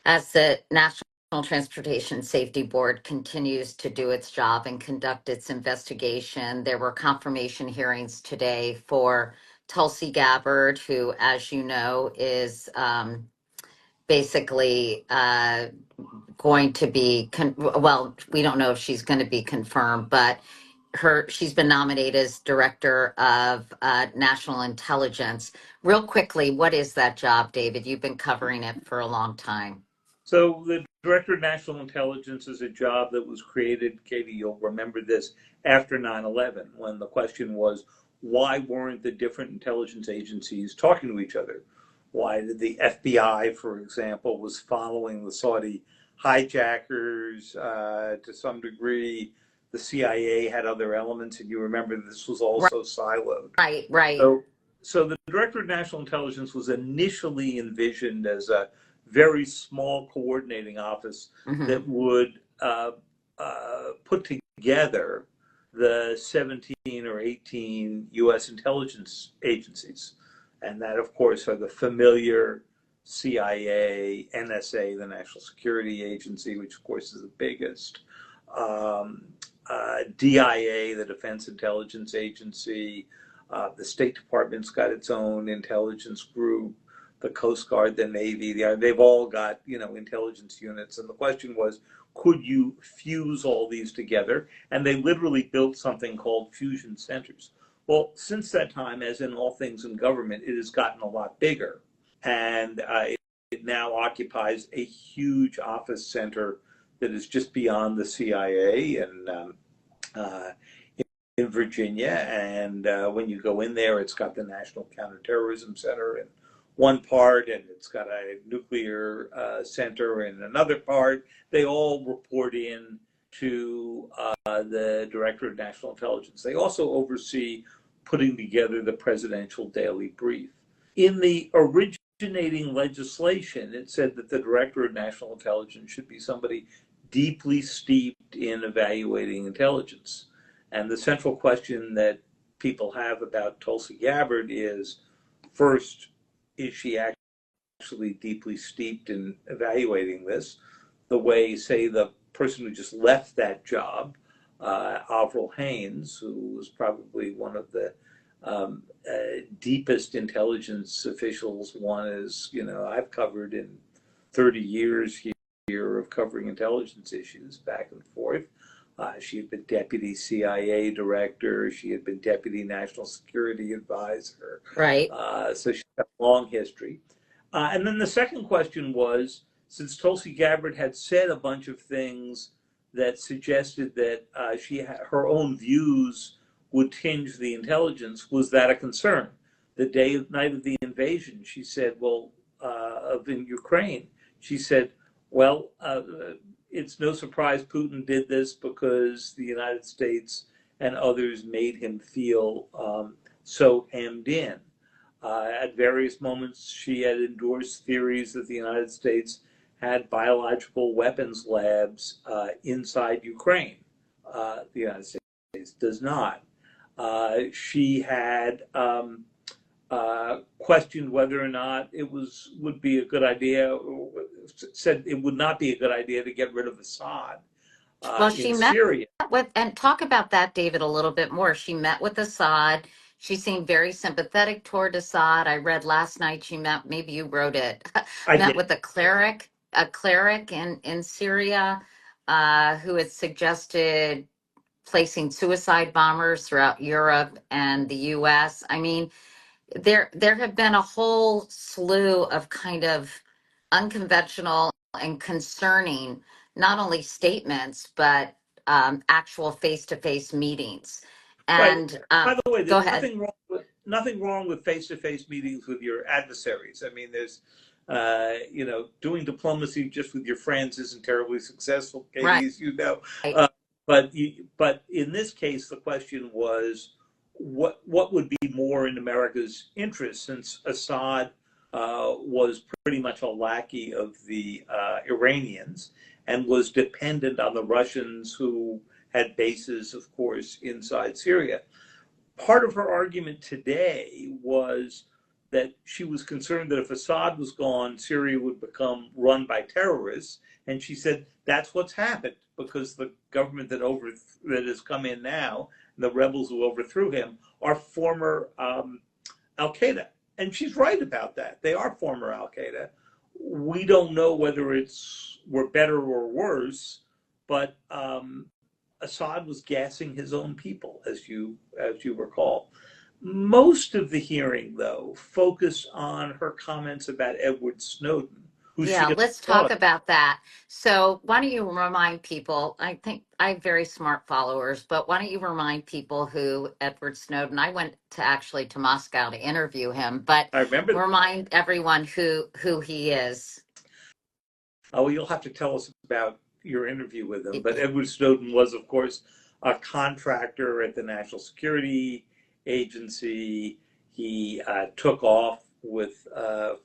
As the National Transportation Safety Board continues to do its job and conduct its investigation, there were confirmation hearings today for Tulsi Gabbard, who, as you know, is basically going to be, well, we don't know if she's going to be confirmed, but she's been nominated as Director of National Intelligence. Real quickly, what is that job, David? You've been covering it for a long time. So the Director of National Intelligence is a job that was created, Katie, you'll remember this, after 9/11, when the question was, why weren't the different intelligence agencies talking to each other? Why did the FBI, for example, was following the Saudi hijackers to some degree? The CIA had other elements, and you remember this was also siloed. Right. So the Director of National Intelligence was initially envisioned as a very small coordinating office that would put together the 17 or 18 U.S. intelligence agencies. And that, of course, are the familiar CIA, NSA, the National Security Agency, which, of course, is the biggest, DIA, the Defense Intelligence Agency, the State Department's got its own intelligence group, the Coast Guard, the Navy, they've all got, intelligence units. And the question was, could you fuse all these together? And they literally built something called fusion centers. Well, since that time, as in all things in government, it has gotten a lot bigger. And it now occupies a huge office center that is just beyond the CIA and in Virginia. And when you go in there, it's got the National Counterterrorism Center in one part, and it's got a nuclear center in another part. They all report in to the Director of National Intelligence. They also oversee putting together the Presidential Daily Brief. In the originating legislation, it said that the Director of National Intelligence should be somebody deeply steeped in evaluating intelligence. And the central question that people have about Tulsi Gabbard is, first, is she actually deeply steeped in evaluating this? The way, say, the person who just left that job, Avril Haines, who was probably one of the deepest intelligence officials one is, I've covered in 30 years here of covering intelligence issues back and forth. She had been deputy CIA director. She had been deputy national security advisor. Right. So she's got a long history. And then the second question was, since Tulsi Gabbard had said a bunch of things that suggested that her own views would tinge the intelligence, was that a concern? The night of the invasion, she said, in Ukraine, she said, it's no surprise Putin did this because the United States and others made him feel so hemmed in. At various moments, she had endorsed theories that the United States had biological weapons labs inside Ukraine. The United States does not. She had questioned whether or not would be a good idea, said it would not be a good idea to get rid of Assad She in met Syria. and talk about that, David, a little bit more. She met with Assad. She seemed very sympathetic toward Assad. I read last night she met, maybe you wrote it, met with a cleric in Syria who had suggested placing suicide bombers throughout Europe and the US. I mean, there have been a whole slew of kind of unconventional and concerning not only statements but actual face-to-face meetings. And by the way, go there's ahead. nothing wrong with face-to-face meetings with your adversaries. I mean, there's doing diplomacy just with your friends isn't terribly successful, Katie, Right. as you know. But in this case, the question was, what would be more in America's interest, since Assad was pretty much a lackey of the Iranians and was dependent on the Russians, who had bases, of course, inside Syria. Part of her argument today was that she was concerned that if Assad was gone, Syria would become run by terrorists. And she said that's what's happened, because the government that has come in now, the rebels who overthrew him, are former Al Qaeda. And she's right about that. They are former Al Qaeda. We don't know whether we're better or worse, but Assad was gassing his own people, as you recall. Most of the hearing, though, focused on her comments about Edward Snowden, who she Yeah, had let's talk about that. So, why don't you remind people? I think I have very smart followers, but why don't you remind people who Edward Snowden? I went to Moscow to interview him, but I remember. remind everyone who he is. Oh, you'll have to tell us about your interview with him. But Edward Snowden was, of course, a contractor at the National Security Agency. He took off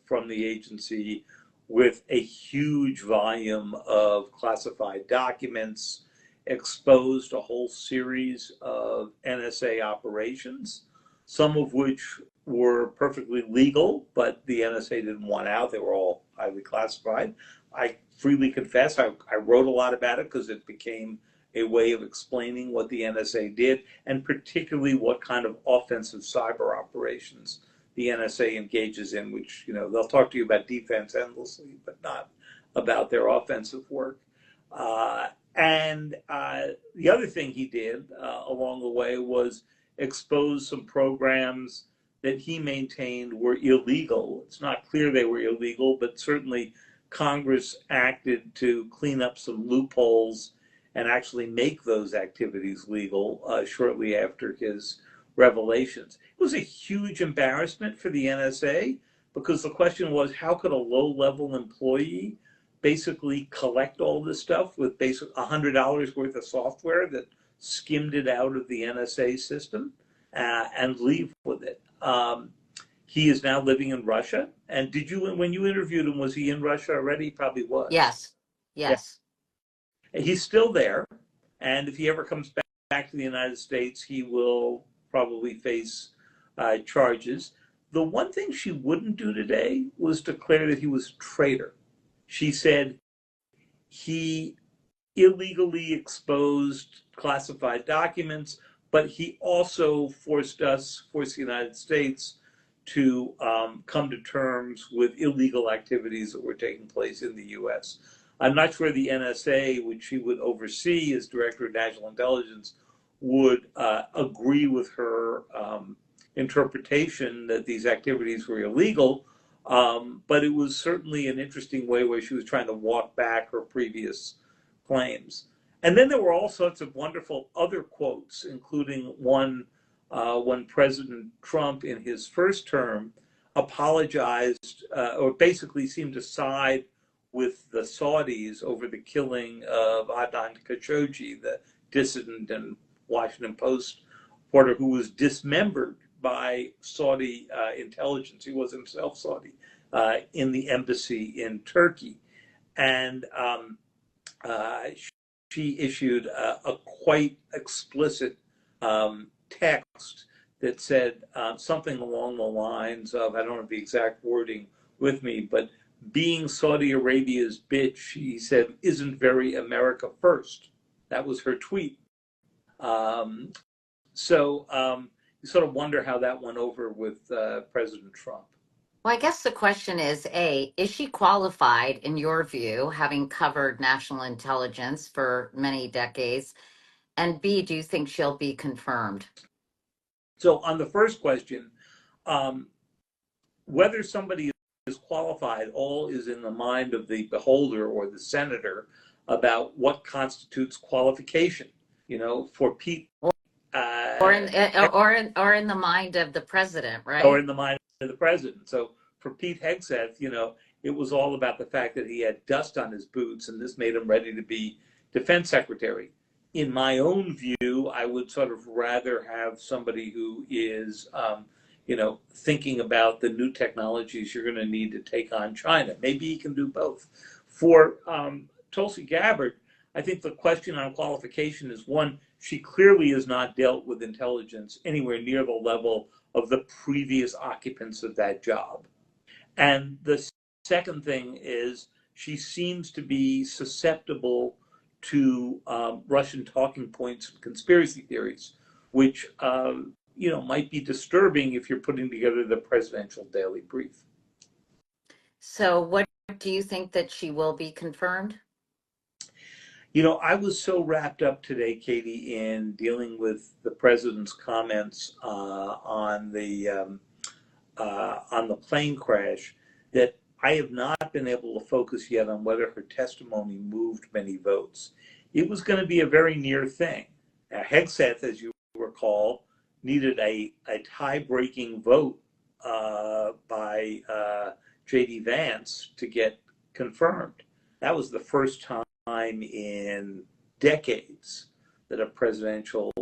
from the agency with a huge volume of classified documents, exposed a whole series of NSA operations, some of which were perfectly legal, but the NSA didn't want out. They were all highly classified. I freely confess I wrote a lot about it because it became a way of explaining what the NSA did, and particularly what kind of offensive cyber operations the NSA engages in, which, they'll talk to you about defense endlessly, but not about their offensive work. And the other thing he did along the way was expose some programs that he maintained were illegal. It's not clear they were illegal, but certainly Congress acted to clean up some loopholes and actually make those activities legal shortly after his revelations. It was a huge embarrassment for the NSA, because the question was, how could a low-level employee basically collect all this stuff with $100 worth of software that skimmed it out of the NSA system and leave with it? He is now living in Russia. And when you interviewed him, was he in Russia already? He probably was. Yes. Yes. Yeah. He's still there. And if he ever comes back to the United States, he will probably face charges. The one thing she wouldn't do today was declare that he was a traitor. She said he illegally exposed classified documents, but he also forced the United States to come to terms with illegal activities that were taking place in the U.S. I'm not sure the NSA, which she would oversee as Director of National Intelligence, would agree with her interpretation that these activities were illegal, but it was certainly an interesting way where she was trying to walk back her previous claims. And then there were all sorts of wonderful other quotes, including one when President Trump, in his first term, apologized or basically seemed to side with the Saudis over the killing of Adnan Khashoggi, the dissident and Washington Post reporter who was dismembered by Saudi intelligence. He was himself Saudi, in the embassy in Turkey. And she issued a quite explicit text that said something along the lines of, I don't have the exact wording with me, but being Saudi Arabia's bitch, she said, isn't very America first. That was her tweet. So you sort of wonder how that went over with President Trump. Well, I guess the question is, A, is she qualified, in your view, having covered national intelligence for many decades? And B, do you think she'll be confirmed? So on the first question, whether somebody is qualified, all is in the mind of the beholder or the senator about what constitutes qualification. For Pete, or in the mind of the president, right? Or in the mind of the president. So for Pete Hegseth, it was all about the fact that he had dust on his boots, and this made him ready to be defense secretary. In my own view, I would sort of rather have somebody who is, thinking about the new technologies you're going to need to take on China. Maybe he can do both. For Tulsi Gabbard, I think the question on qualification is, one, she clearly has not dealt with intelligence anywhere near the level of the previous occupants of that job. And the second thing is she seems to be susceptible to Russian talking points and conspiracy theories, which might be disturbing if you're putting together the presidential daily brief. So what do you think that she will be confirmed? I was so wrapped up today, Katie, in dealing with the president's comments on the plane crash that I have not been able to focus yet on whether her testimony moved many votes. It was going to be a very near thing. Now, Hegseth, as you recall, needed a tie-breaking vote by J.D. Vance to get confirmed. That was the first time in decades that a presidential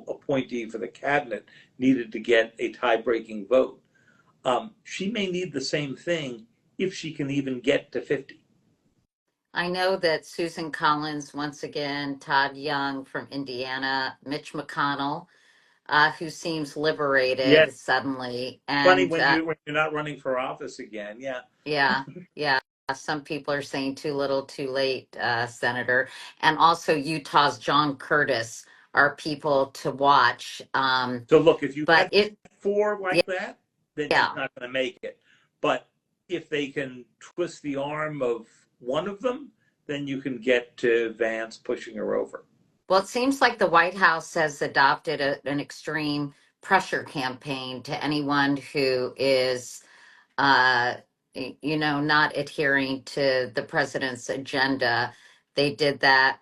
appointee for the cabinet needed to get a tie-breaking vote. She may need the same thing if she can even get to 50. I know that Susan Collins, once again, Todd Young from Indiana, Mitch McConnell, who seems liberated suddenly. Funny And when you're not running for office again. yeah. Some people are saying too little, too late, Senator. And also Utah's John Curtis are people to watch. So look, if you But had four like that, then she's yeah. not going to make it. But if they can twist the arm of one of them, then you can get to Vance pushing her over. Well, it seems like the White House has adopted an extreme pressure campaign to anyone who is not adhering to the president's agenda. They did that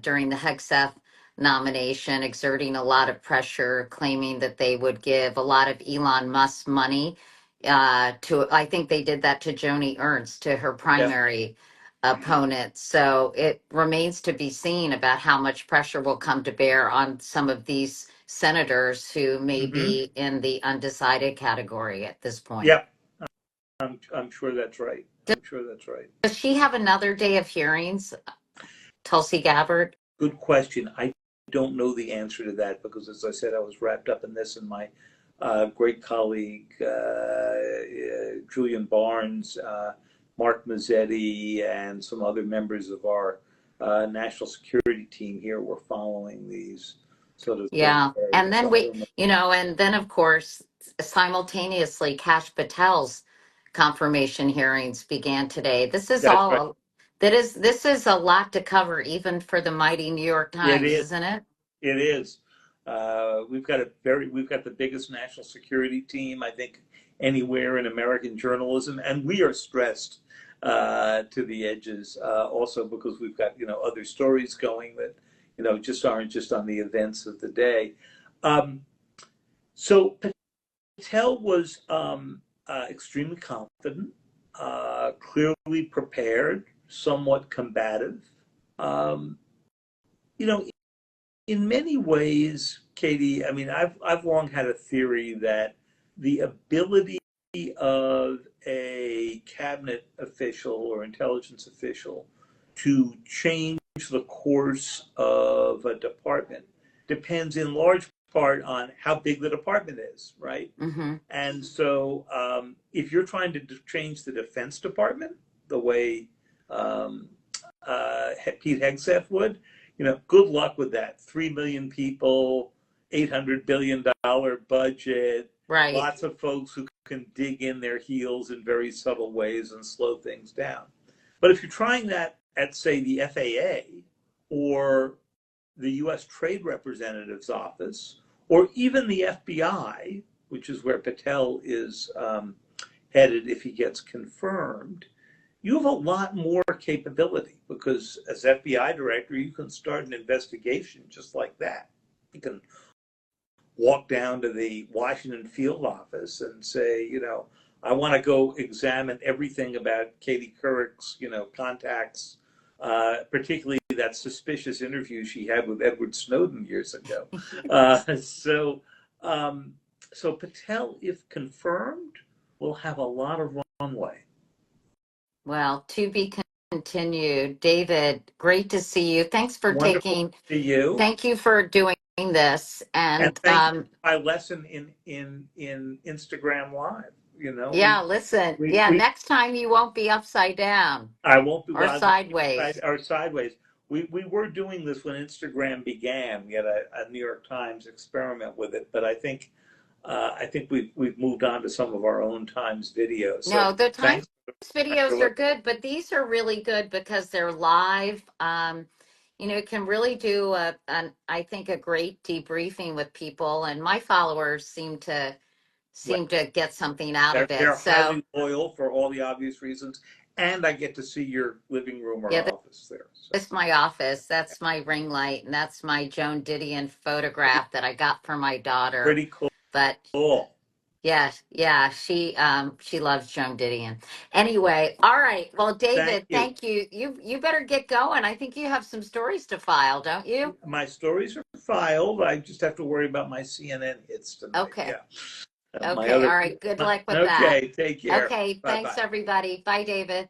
during the Hegseth nomination, exerting a lot of pressure, claiming that they would give a lot of Elon Musk money I think they did that to Joni Ernst, to her primary opponent. So it remains to be seen about how much pressure will come to bear on some of these senators who may be in the undecided category at this point. Yep. I'm sure that's right. Does she have another day of hearings, Tulsi Gabbard? Good question. I don't know the answer to that because, as I said, I was wrapped up in this, and my great colleague Julian Barnes, Mark Mazzetti, and some other members of our national security team here were following these sort of Yeah, things. and then and then of course, simultaneously, Kash Patel's confirmation hearings began today. This is That's all right. this is a lot to cover, even for the mighty New York Times, isn't it? It is. We've got the biggest national security team, I think, anywhere in American journalism, and we are stressed to the edges. Also because we've got other stories going that just aren't just on the events of the day. So Patel was extremely confident, clearly prepared, somewhat combative. In many ways, Katie, I mean, I've long had a theory that the ability of a cabinet official or intelligence official to change the course of a department depends in large part on how big the department is, right? Mm-hmm. And so if you're trying to change the Defense Department the way Pete Hegseth would, good luck with that. 3 million people, $800 billion budget, Right. Lots of folks who can dig in their heels in very subtle ways and slow things down. But if you're trying that at, say, the FAA or the U.S. Trade Representative's office, or even the FBI, which is where Patel is headed if he gets confirmed, you have a lot more capability because as FBI director, you can start an investigation just like that. You can walk down to the Washington field office and say, I want to go examine everything about Katie Couric's, contacts, particularly that suspicious interview she had with Edward Snowden years ago. So Patel, if confirmed, will have a lot of runway. Well, to be continued. David, great to see you. Thanks for Wonderful to taking, see you. thank you for doing this. And And thank you for my lesson in Instagram Live. You know, yeah, listen, yeah, we next time you won't be upside down I won't be or well, sideways. or sideways. We were doing this when Instagram began. We had a New York Times experiment with it, but I think we've moved on to some of our own Times videos. No, So the Times thanks videos for are good, but these are really good because they're live. You know, it can really do I think a great debriefing with people, and my followers seem to get something out of it. they're So highly loyal for all the obvious reasons, and I get to see your living room or yeah, office there. So that's my office. That's my ring light, and that's my Joan Didion photograph that I got for my daughter. pretty cool. But yeah, yeah, she loves Joan Didion. Anyway, all right. Well, Thank David, you. thank you. You better get going. I think you have some stories to file, don't you? My stories are filed. I just have to worry about my CNN hits tonight. Okay. Yeah. My Okay. other. All right. Good luck with that. Okay. Take care. Okay. Bye Thanks, bye. everybody. Bye, David.